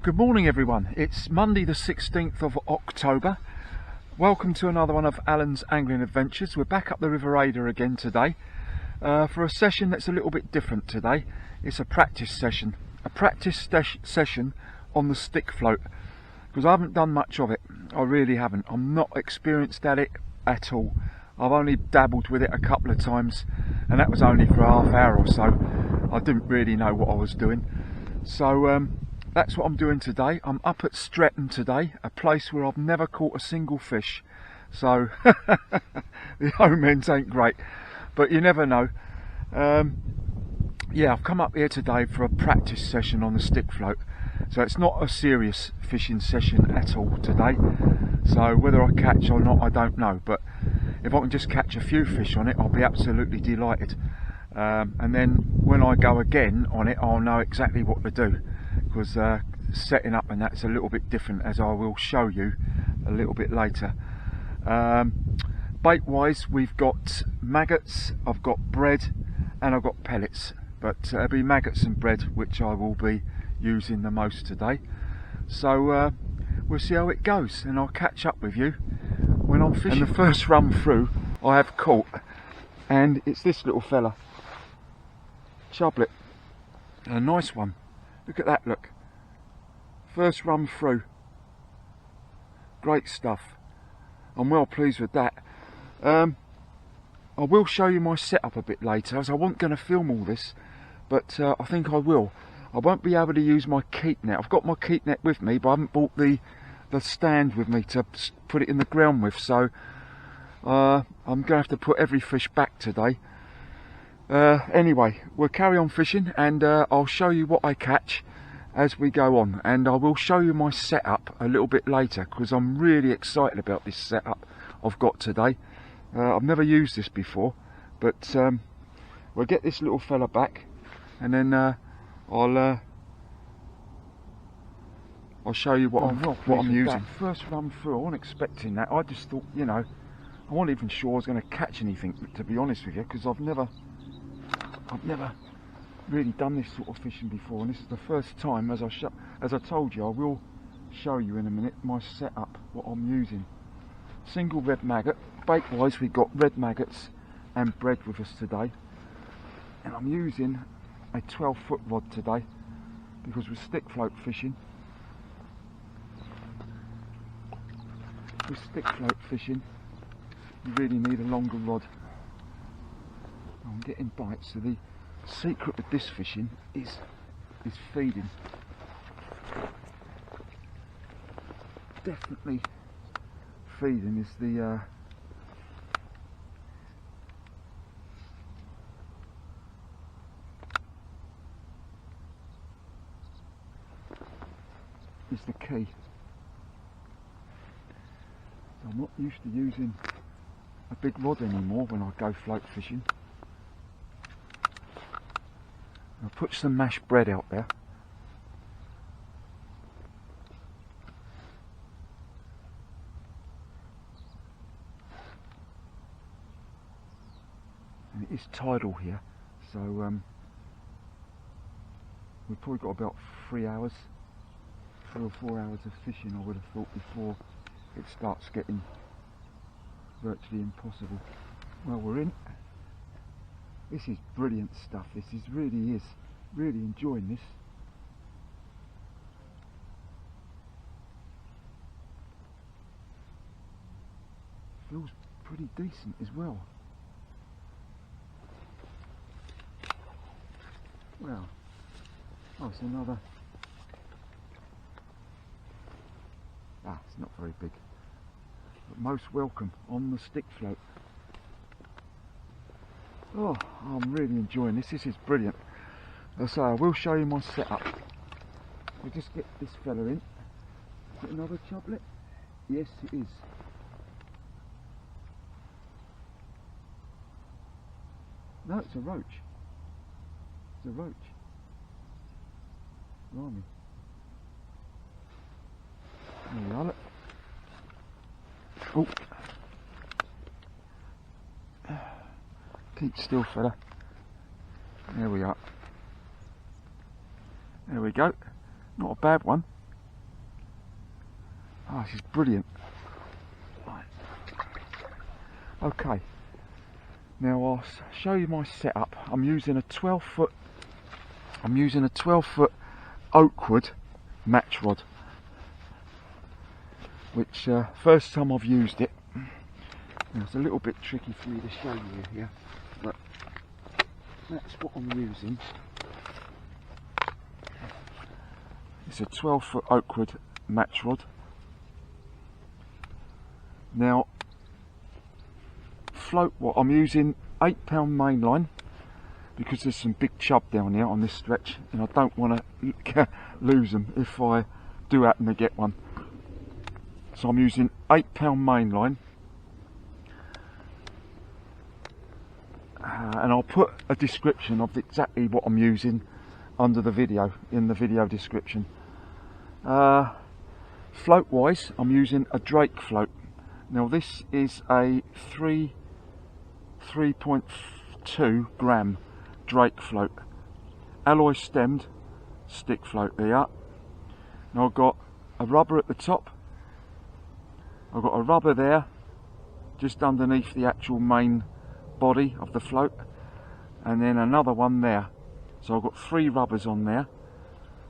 Good morning everyone, it's Monday the 16th of October. Welcome to another one of Alan's Angling Adventures. We're back up the River Adur again today for a session that's a little bit different today. It's a practice session, session on the stick float, because I haven't done much of it. I really haven't. I'm not experienced at it at all. I've only dabbled with it a couple of times, and that was only for a half hour or so. I didn't really know what I was doing. So that's what I'm doing today. I'm up at Streatham today, a place where I've never caught a single fish. So the omens ain't great, but you never know. Yeah, I've come up here today for a practice session on the stick float. So it's not a serious fishing session at all today. So whether I catch or not, I don't know. But if I can just catch a few fish on it, I'll be absolutely delighted. And then when I go again on it, I'll know exactly what to do. Because setting up and that's a little bit different, as I will show you a little bit later. Bait wise, we've got maggots, I've got bread, and I've got pellets, but it'll be maggots and bread which I will be using the most today. So we'll see how it goes, and I'll catch up with you when I'm fishing. And the first run through I have caught, and it's this little fella, chublet, a nice one. Look at that, look. First run through. Great stuff. I'm well pleased with that. I will show you my setup a bit later, as I wasn't going to film all this, but I think I will. I won't be able to use my keep net. I've got my keep net with me, but I haven't bought the stand with me to put it in the ground with, so I'm going to have to put every fish back today. Anyway, we'll carry on fishing, and I'll show you what I catch as we go on, and I will show you my setup a little bit later, because I'm really excited about this setup I've got today. I've never used this before, but we'll get this little fella back, and then I'll show you what I'm using. First run through, I wasn't expecting that. I just thought, you know, I wasn't even sure I was going to catch anything, to be honest with you, because I've never really done this sort of fishing before, and this is the first time. As I told you, I will show you in a minute my setup, what I'm using. Single red maggot. Bait wise, we've got red maggots and bread with us today, and I'm using a 12-foot rod today, because with stick float fishing, you really need a longer rod. I'm getting bites, so the secret with this fishing is feeding. Definitely feeding is the key. So I'm not used to using a big rod anymore when I go float fishing. I'll put some mashed bread out there. And it is tidal here, so we've probably got about 3 or 4 hours of fishing, I would have thought, before it starts getting virtually impossible. Well, we're in. This is brilliant stuff. This is really enjoying this. Feels pretty decent as well. Wow. Oh, it's another. It's not very big, but most welcome on the stick float. Oh, I'm really enjoying this. This is brilliant. So I will show you my setup. We'll just get this fella in. Is it another chublet? Yes, it is. No, it's a roach. It's a roach. Blimey. There we are, look. Oh. Keep still, fella. There we are. There we go. Not a bad one. Oh, this is brilliant. Right. Okay, now I'll show you my setup. I'm using a 12-foot Oakwood Match Rod, which first time I've used it. Now, it's a little bit tricky for me to show you here, but that's what I'm using. It's a 12-foot Oakwood Match Rod. Now, float what I'm using 8-pound mainline, because there's some big chub down here on this stretch, and I don't want to lose them if I do happen to get one. So I'm using 8-pound mainline, and I'll put a description of exactly what I'm using under the video, in the video description. Float wise, I'm using a Drake float. Now this is a 3.2 gram Drake float, alloy stemmed stick float there. Now I've got a rubber at the top, I've got a rubber there just underneath the actual main body of the float, and then another one there. So I've got 3 rubbers on there,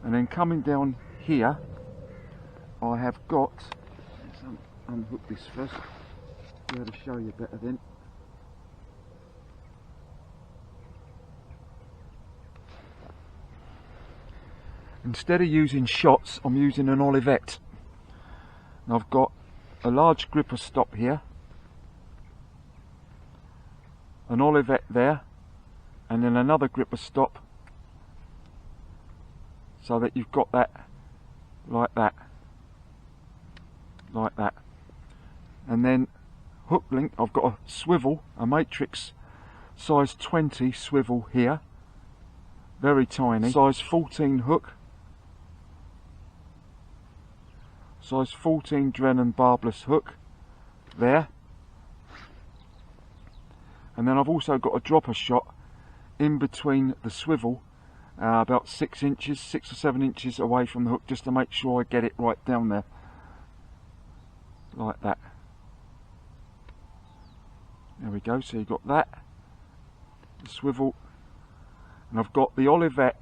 and then coming down here I have got, let's unhook this first, be able to show you better then. Instead of using shots, I'm using an Olivette. Now I've got a large gripper stop here, an Olivette there, and then another gripper stop, so that you've got that like that, like that. And then Hooklength, I've got a swivel, a matrix size 20 swivel here, very tiny, size 14 hook, size 14 Drennan Barbless hook there. And then I've also got a dropper shot in between the swivel, about 6 or 7 inches away from the hook, just to make sure I get it right down there, like that. There we go, so you've got that, the swivel, and I've got the Olivette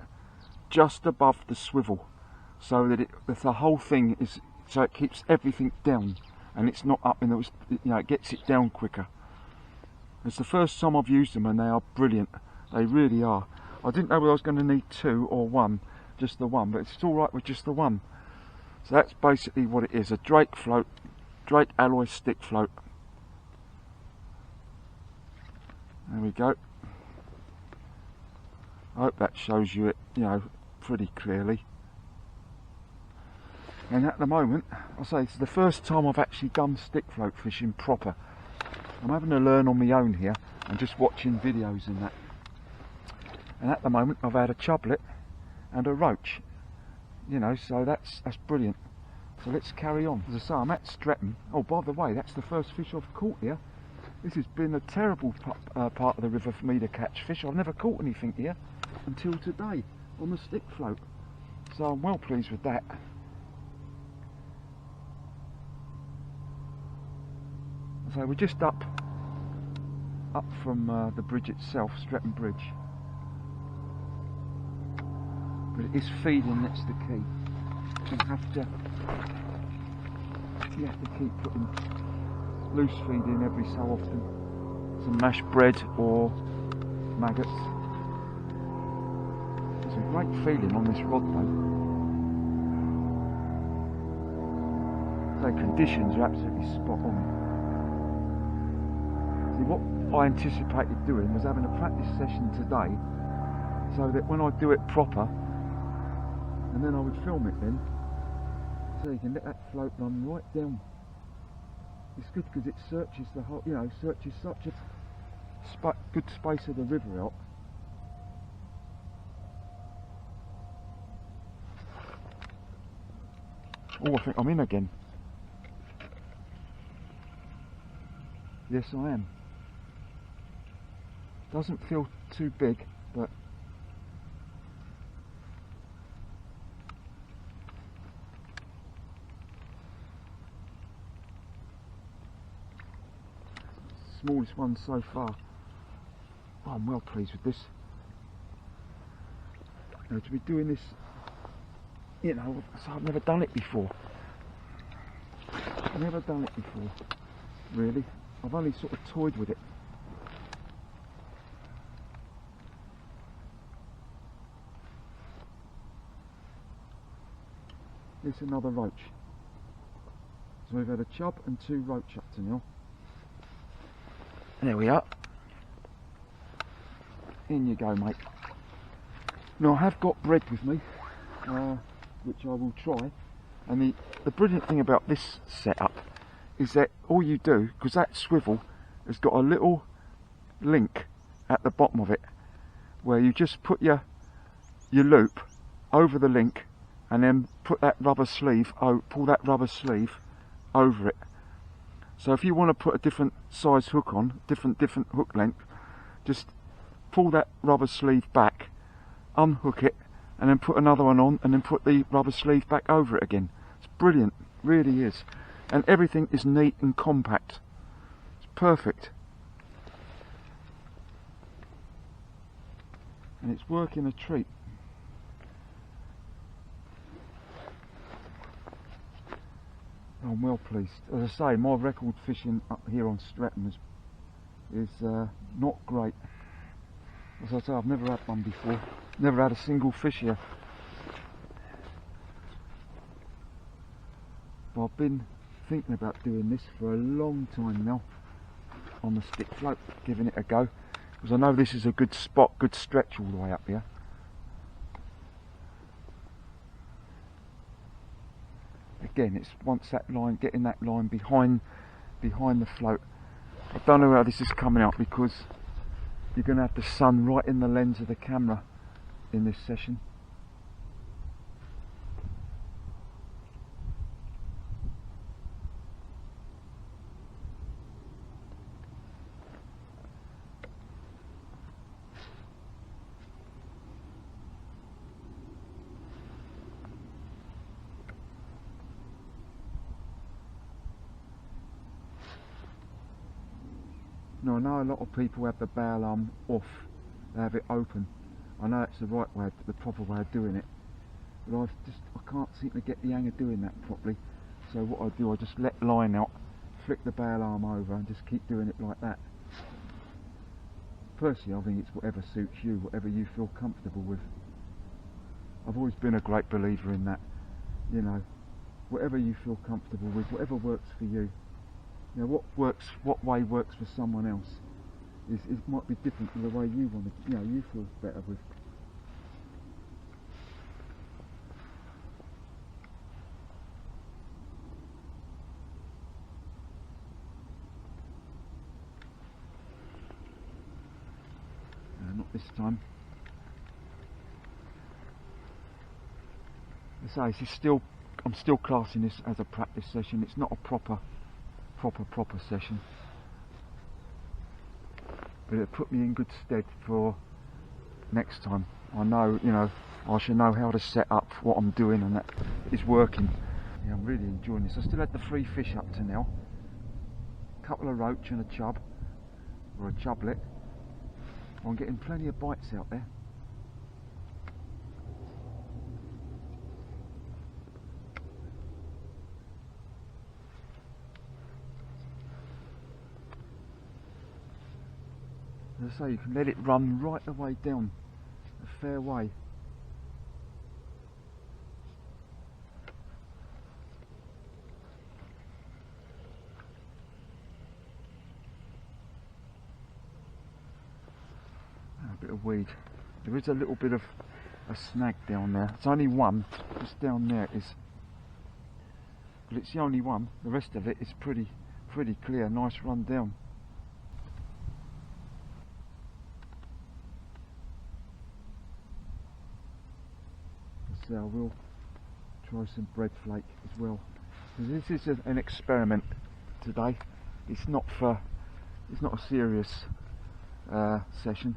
just above the swivel, so that the whole thing is, so it keeps everything down, and it's not up in the, you know, it gets it down quicker. It's the first time I've used them, and they are brilliant. They really are. I didn't know whether I was going to need 2 or 1, just the one, but it's all right with just the one. So that's basically what it is, a Drake float, Drake alloy stick float. There we go. I hope that shows you it, you know, pretty clearly. And at the moment, I'll say it's the first time I've actually done stick float fishing proper. I'm having to learn on my own here and just watching videos and that. And at the moment I've had a chublet and a roach, you know, so that's brilliant. So let's carry on. As I say, I'm at Streatham. Oh, by the way, that's the first fish I've caught here. This has been a terrible part of the river for me to catch fish. I've never caught anything here until today on the stick float. So I'm well pleased with that. So we're just up from the bridge itself, Streatham Bridge. But it is feeding, that's the key. You have to keep putting loose feed in every so often. Some mashed bread or maggots. There's a great feeling on this rod though. The conditions are absolutely spot on. See, what I anticipated doing was having a practice session today, so that when I do it proper, and then I would film it then, so you can let that float run right down. It's good because it searches the whole, you know, searches such a good space of the river out. Oh, I think I'm in again. Yes, I am. Doesn't feel too big, but smallest one so far. Oh, I'm well pleased with this. You know, to be doing this, you know, so I've never done it before. I've never done it before, really. I've only sort of toyed with it. It's another roach. So we've had a chub and 2 roach up to now. There we are. In you go, mate. Now I have got bread with me, which I will try. And the brilliant thing about this setup is that all you do, because that swivel has got a little link at the bottom of it, where you just put your loop over the link, and then put that rubber sleeve, pull that rubber sleeve over it. So if you want to put a different size hook on, different hook length, just pull that rubber sleeve back, unhook it, and then put another one on, and then put the rubber sleeve back over it again. It's brilliant, really is. And everything is neat and compact. It's perfect. And it's working a treat. I'm well pleased. As I say, my record fishing up here on Streatham is not great. As I say, I've never had one before. Never had a single fish here. But I've been thinking about doing this for a long time now on the stick float, giving it a go, because I know this is a good spot, good stretch all the way up here. Again, it's once that line, getting that line behind the float. I don't know how this is coming out, because you're going to have the sun right in the lens of the camera in this session. Now I know a lot of people have the bail arm off, they have it open. I know it's the right way, the proper way of doing it, but I can't seem to get the hang of doing that properly. So what I do, I just let line out, flick the bail arm over, and just keep doing it like that. Personally, I think it's whatever suits you, whatever you feel comfortable with. I've always been a great believer in that. You know, whatever you feel comfortable with, whatever works for you. You know, what way works for someone else it might be different to the way you want to, you know, you feel better with. Not this time. As I say, I'm still classing this as a practice session. It's not a proper session, but it put me in good stead for next time. I know, you know, I should know how to set up what I'm doing, and that is working. Yeah, I'm really enjoying this. I still had the 3 fish up to now, a couple of roach and a chub, or a chublet. I'm getting plenty of bites out there. As I say, you can let it run right the way down, a fair way. A bit of weed. There is a little bit of a snag down there. It's only one, just down there it is. But it's the only one. The rest of it is pretty clear, nice run down. So I will try some bread flake as well. This is an experiment today. It's not a serious session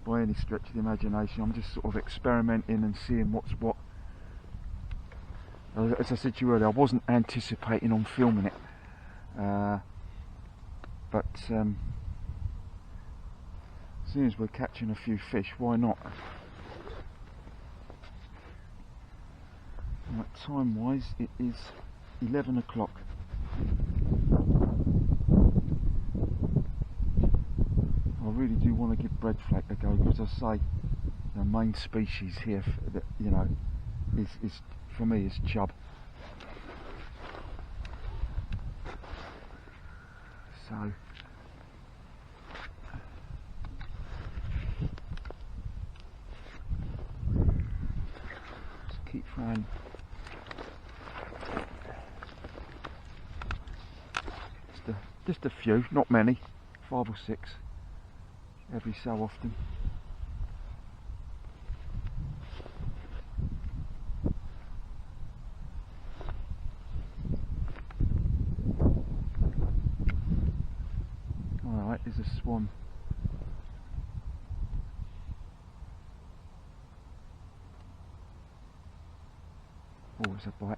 by any stretch of the imagination. I'm just sort of experimenting and seeing what's what. As I said to you earlier, I wasn't anticipating on filming it. but seeing as we're catching a few fish, why not? Right, time wise it is 11 o'clock. I really do want to give breadflake a go, because I say the main species here, you know, is for me is chub. So just keep throwing. Just a few, not many, 5 or 6 every so often. Alright, there's a swan. Oh, it's a bite.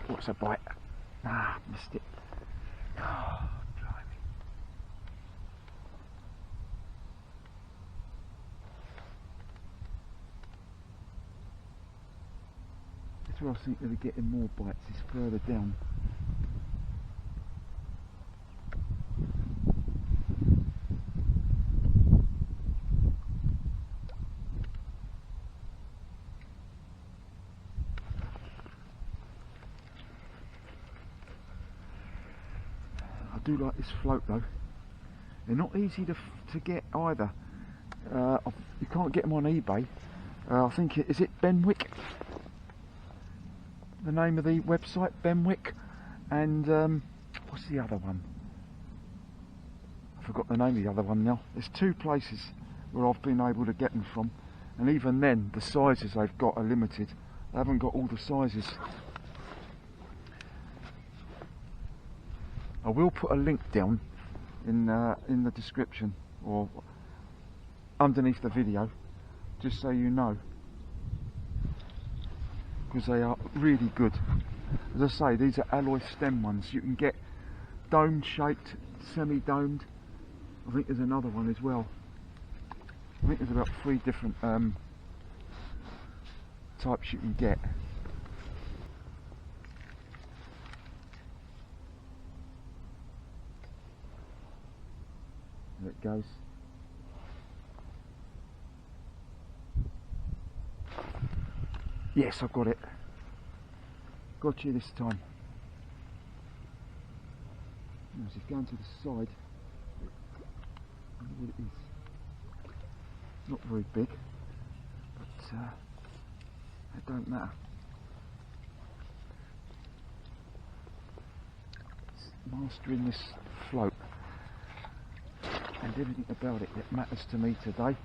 What's a bite? Ah, missed it. Oh, blimey. That's where I think they're getting more bites, is further down. I do like this float though. They're not easy to get either. You can't get them on eBay. I think is it Benwick? The name of the website, Benwick, and what's the other one? I forgot the name of the other one now. There's 2 places where I've been able to get them from, and even then the sizes they've got are limited. They haven't got all the sizes. I will put a link down in the description or underneath the video, just so you know, because they are really good. As I say, these are alloy stem ones. You can get dome shaped, semi-domed. I think there's another one as well. I think there's about 3 different types you can get. There it goes. Yes, I've got it. Got you this time. As it's going to the side. I wonder what it is. Not very big, but it don't matter. It's mastering this float and everything about it that matters to me today.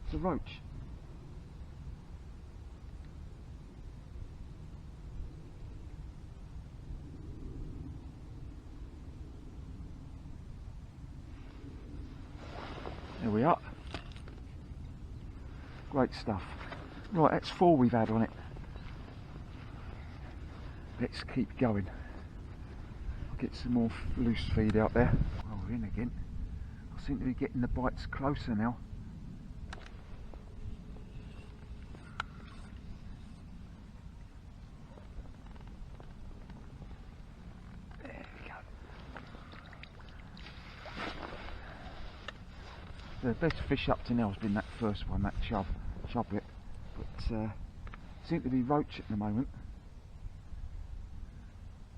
It's a roach. There we are. Great stuff. Right, that's 4 we've had on it. Let's keep going. I'll get some more loose feed out there. Oh, we're in again. I seem to be getting the bites closer now. The best fish up to now has been that first one, that chublet, but seem to be roach at the moment.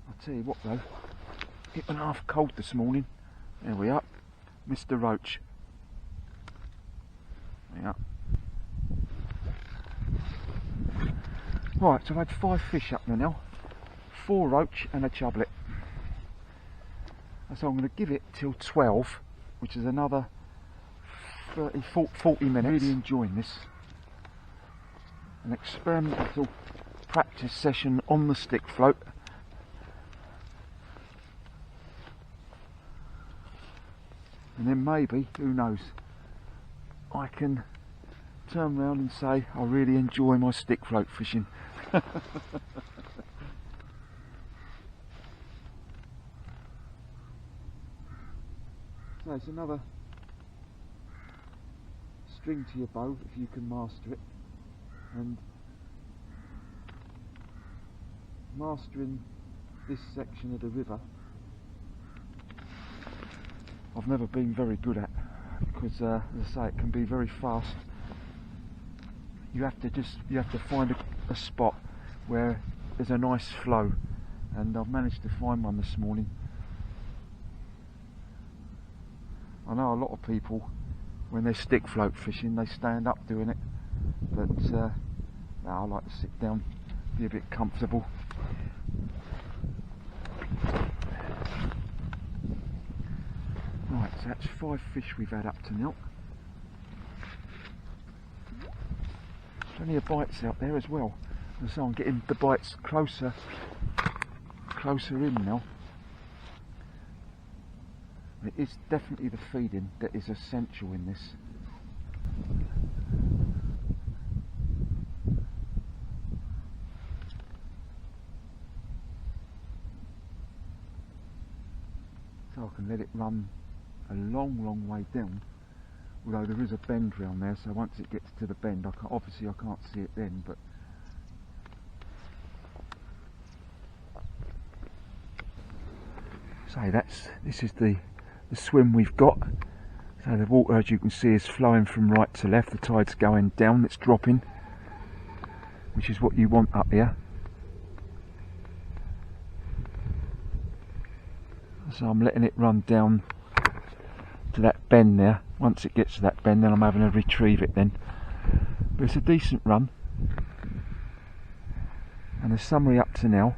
I'll tell you what though, it went half cold this morning. There we are, Mr. Roach. There we are. Right, so I've had 5 fish up there now, 4 roach and a chublet. So I'm going to give it till 12 which is another 40 minutes. Really enjoying this. An experimental practice session on the stick float. And then maybe, who knows, I can turn around and say I really enjoy my stick float fishing. So it's another string to your bow if you can master it, and mastering this section of the river I've never been very good at, because as I say, it can be very fast. You have to find a spot where there's a nice flow, and I've managed to find one this morning. I know a lot of people, when they're stick float fishing, they stand up doing it, but no, I like to sit down, be a bit comfortable. Right, so that's 5 fish we've had up to now. Plenty of bites out there as well, and so I'm getting the bites closer in now. It is definitely the feeding that is essential in this. So I can let it run a long way down, although there is a bend round there, so once it gets to the bend, obviously I can't see it then, but so this is the swim we've got. So the water, as you can see, is flowing from right to left. The tide's going down, it's dropping, which is what you want up here. So I'm letting it run down to that bend there. Once it gets to that bend, then I'm having to retrieve it then. But it's a decent run. And the summary up to now,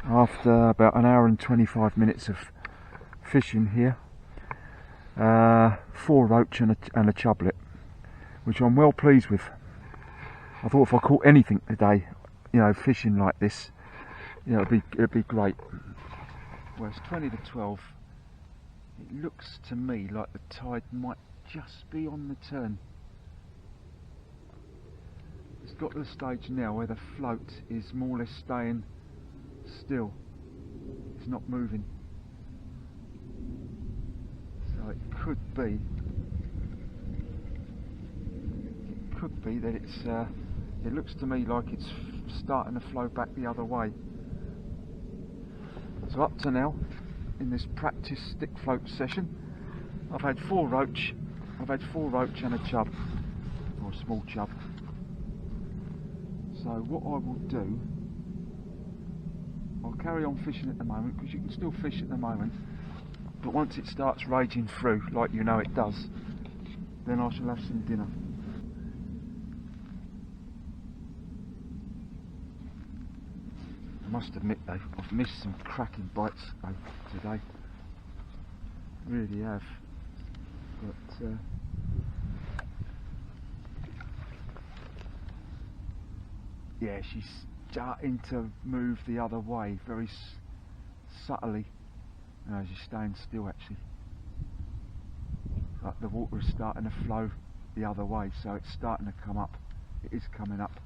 after about an hour and 25 minutes of fishing here, 4 roach and a chublet, which I'm well pleased with. I thought if I caught anything today, you know, fishing like this, you know, it'd be great. Well, it's 20 to 12. It looks to me like the tide might just be on the turn. It's got to the stage now where the float is more or less staying still. It's not moving. So it could be that it's it looks to me like it's starting to flow back the other way. So up to now, in this practice stick float session, I've had 4 roach and a chub, or a small chub. So what I will do, I'll carry on fishing at the moment, because you can still fish at the moment, but once it starts raging through, like you know it does, then I shall have some dinner. I must admit though, I've missed some cracking bites though today, really have, but yeah, she's starting to move the other way very subtly. No, she's staying still actually, like the water is starting to flow the other way, so it's starting to come up. It is coming up.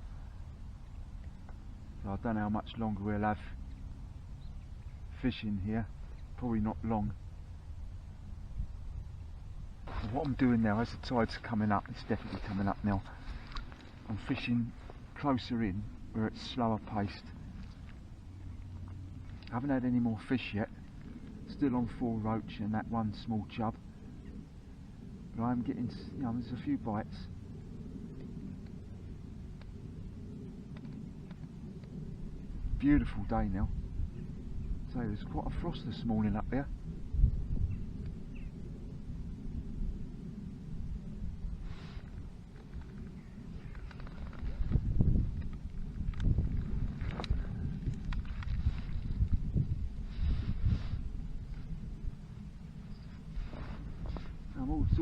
So I don't know how much longer we'll have fishing here, probably not long. So what I'm doing now, as the tide's coming up, it's definitely coming up now, I'm fishing closer in where it's slower paced. I haven't had any more fish yet, still on 4 roach and that 1 small chub, but I'm getting, you know, there's a few bites. Beautiful day now. So there's quite a frost this morning up there.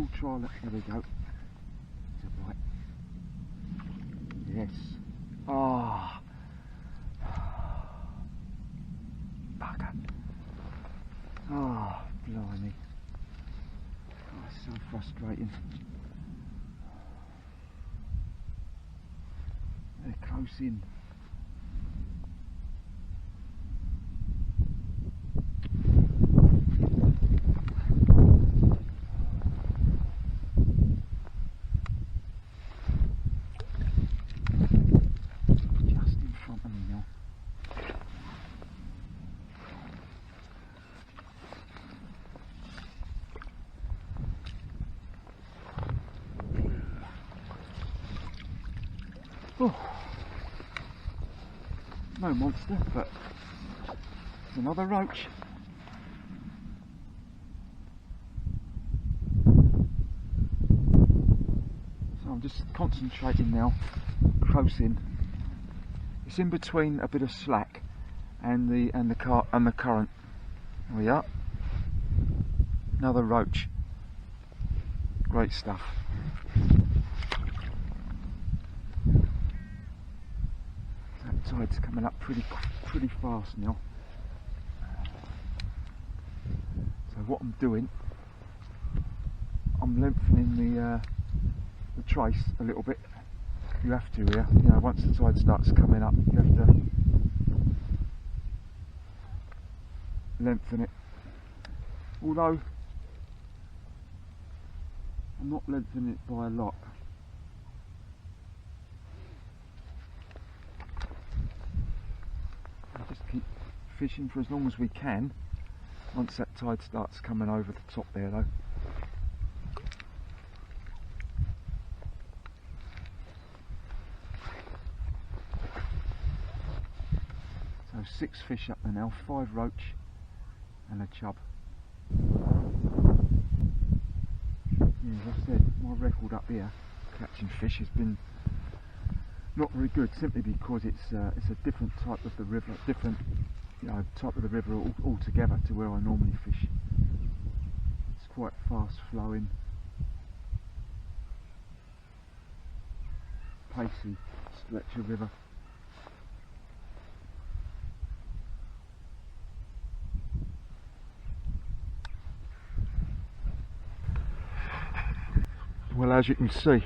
still try that. There we go. It's a bite. Yes. Ah. Bugger. Ah, blimey. Oh, it's so frustrating. They're close in. Oh, no monster, but it's another roach. So I'm just concentrating now, close in. It's in between a bit of slack and the current. There we are. Another roach. Great stuff. Tide's coming up pretty fast now. So what I'm doing, I'm lengthening the trace a little bit. You have to here, you know, once the tide starts coming up, you have to lengthen it. Although I'm not lengthening it by a lot. Just keep fishing for as long as we can once that tide starts coming over the top there though. So 6 fish up there now, 5 roach and a chub. Yeah, as I said, my record up here catching fish has been not very good, simply because it's a different type of the river, different type of the river altogether to where I normally fish. It's quite fast flowing, pacey stretch of river. Well, as you can see,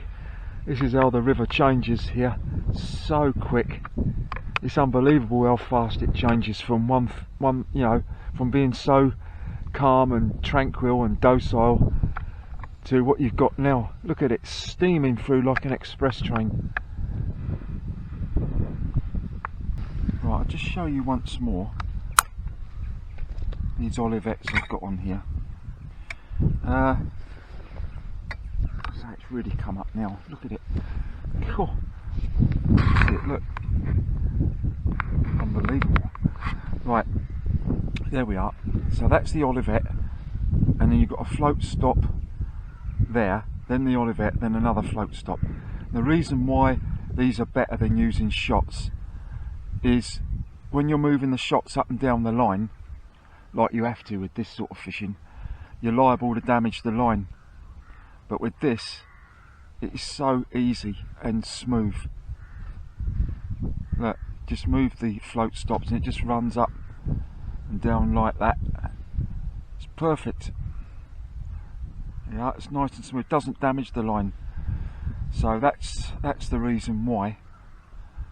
this is how the river changes here, so quick. It's unbelievable how fast it changes from from being so calm and tranquil and docile to what you've got now. Look at it, steaming through like an express train. Right, I'll just show you once more these Olivettes I've got on here. So it's really come up now. Look at it. Oh, look. Unbelievable. Right, there we are. So that's the Olivette, and then you've got a float stop there, then the Olivette, then another float stop. The reason why these are better than using shots is when you're moving the shots up and down the line, like you have to with this sort of fishing, you're liable to damage the line. But with this, it is so easy and smooth. Look, just move the float stops and it just runs up and down like that. It's perfect. Yeah, it's nice and smooth, doesn't damage the line. So that's the reason why.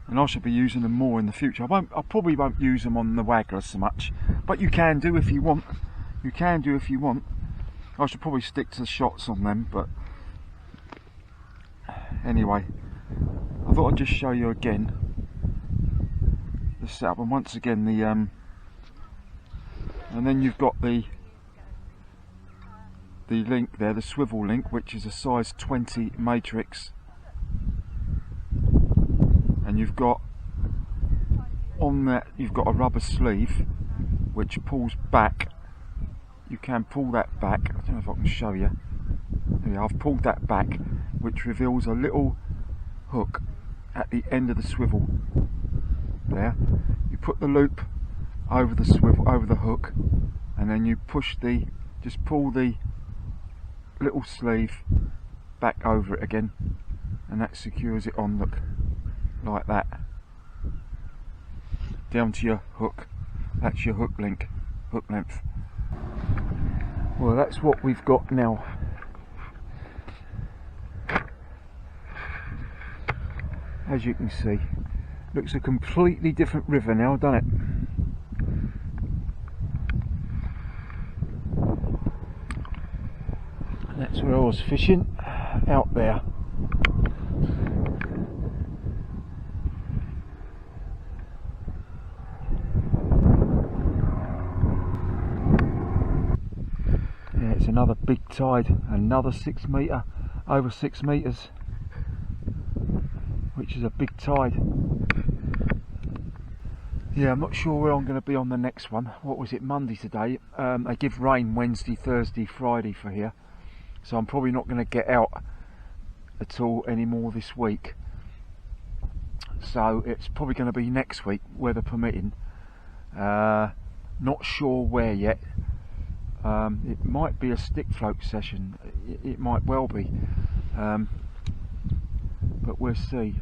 And I should be using them more in the future. I probably won't use them on the wagglers so much, but you can do if you want. You can do if you want. I should probably stick to the shots on them, but anyway, I thought I'd just show you again the setup, and once again the and then you've got the link there, the swivel link, which is a size 20 matrix, and you've got on that you've got a rubber sleeve which pulls back. You can pull that back. I don't know if I can show you. There we are. I've pulled that back, which reveals a little hook at the end of the swivel. There, you put the loop over the swivel, over the hook, and then you push just pull the little sleeve back over it again, and that secures it on, look, like that, down to your hook. That's your hook length. Well, that's what we've got now. As you can see, looks a completely different river now, doesn't it? And that's where I was fishing, out there. Yeah, it's another big tide, another 6 metre, over 6 metres. Which is a big tide. Yeah, I'm not sure where I'm going to be on the next one. What was it, Monday today? They give rain Wednesday, Thursday, Friday for here, so I'm probably not going to get out at all anymore this week. So it's probably going to be next week, weather permitting. Not sure where yet. It might be a stick float session. It might well be. But we'll see,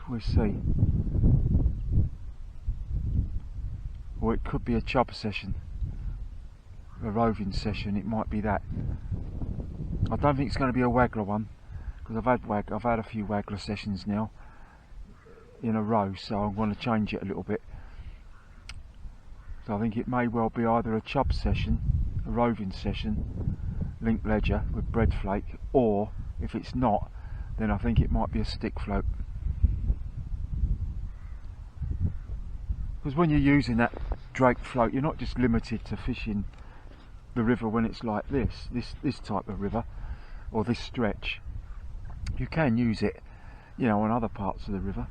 Or it could be a chub session, a roving session, it might be that. I don't think it's going to be a waggler one, because I've had a few waggler sessions now in a row, so I'm going to change it a little bit. So I think it may well be either a chub session, a roving session, link ledger with bread flake, or if it's not, then I think it might be a stick float. Because when you're using that drake float, you're not just limited to fishing the river when it's like this type of river, or this stretch. You can use it, you know, on other parts of the river.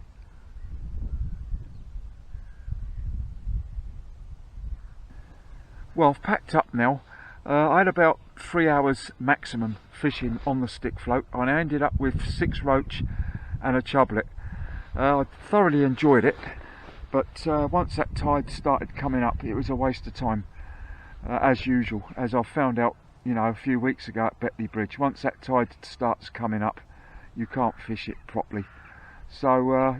Well, I've packed up now. I had about 3 hours maximum fishing on the stick float, and I ended up with 6 roach and a chublet. I thoroughly enjoyed it, but once that tide started coming up, it was a waste of time, as usual, as I found out, you know, a few weeks ago at Betley Bridge. Once that tide starts coming up, you can't fish it properly. So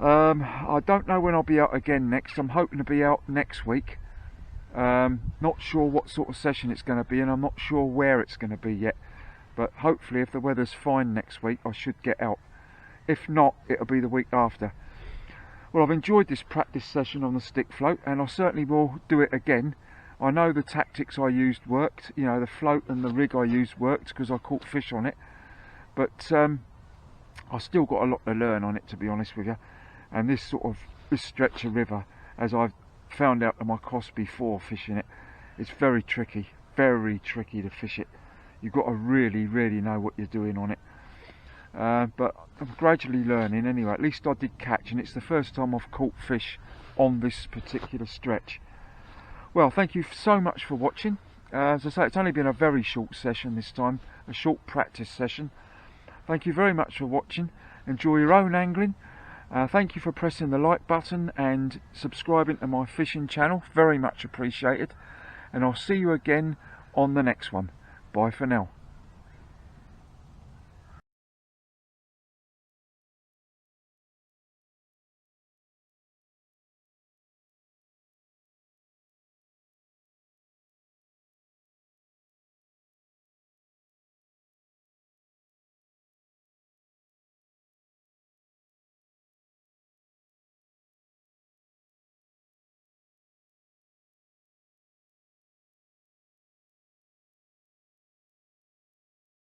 I don't know when I'll be out again next. I'm hoping to be out next week. Not sure what sort of session it's going to be, and I'm not sure where it's going to be yet, but hopefully if the weather's fine next week I should get out. If not, it'll be the week after. Well, I've enjoyed this practice session on the stick float, and I certainly will do it again. I know the tactics I used worked, you know, the float and the rig I used worked because I caught fish on it, but I've still got a lot to learn on it, to be honest with you. And this stretch of river, as I've found out to my cost before fishing it, it's very tricky to fish it. You've got to really know what you're doing on it. But I'm gradually learning anyway. At least I did catch, and it's the first time I've caught fish on this particular stretch. Well, thank you so much for watching. As I say, it's only been a very short session this time, a short practice session. Thank you very much for watching. Enjoy your own angling. Thank you for pressing the like button and subscribing to my fishing channel, very much appreciated, and I'll see you again on the next one. Bye for now.